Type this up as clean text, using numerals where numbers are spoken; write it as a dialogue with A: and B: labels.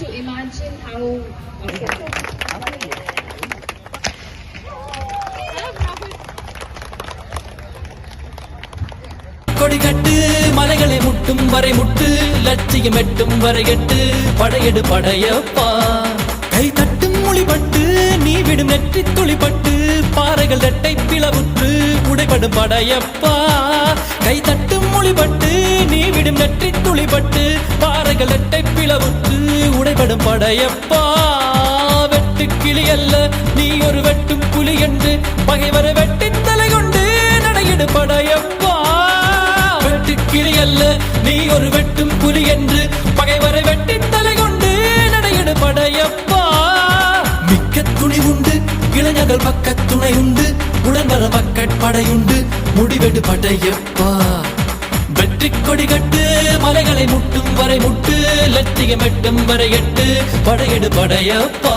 A: to imagine how.
B: கொடிகட்டு மலைகளை முட்டும் வரை முட்டு லட்சியம் எட்டும் வரை எட்டு படையெடு படையப்பா கை தட்டும் மொழிபட்டு நீ விடும் நெற்றி துளிப்பட்டு பாறைகள் ரெட்டை பிளவுற்று உடைபடும் படையப்பா கை தட்டும் மொழிபட்டு நீ விடும் நெற்றி துளிப்பட்டு பாறைகள் ரெட்டை பிளவுற்று உடைபடும் படையப்பா வெட்டு கிளி அல்ல நீ ஒரு வெட்டும் புலி என்று பகைவரை வெட்டி தலை கொண்டு நடையிடு படையப்பா கிளி அல்ல நீ ஒரு வெட்டும் புலி என்று பகைவரை வெட்டி தலை கொண்டு நடையிடு படையப்பா மிக்க துணி உண்டு இளைஞர்கள் பக்க துணை உண்டு உடன்வர படையுண்டு முடிவெடு படையப்பா வெற்றி கொடி கட்டு மலைகளை முட்டும் வரை முட்டு லட்சியம் எட்டும் வரை எட்டு படையெடு படையப்பா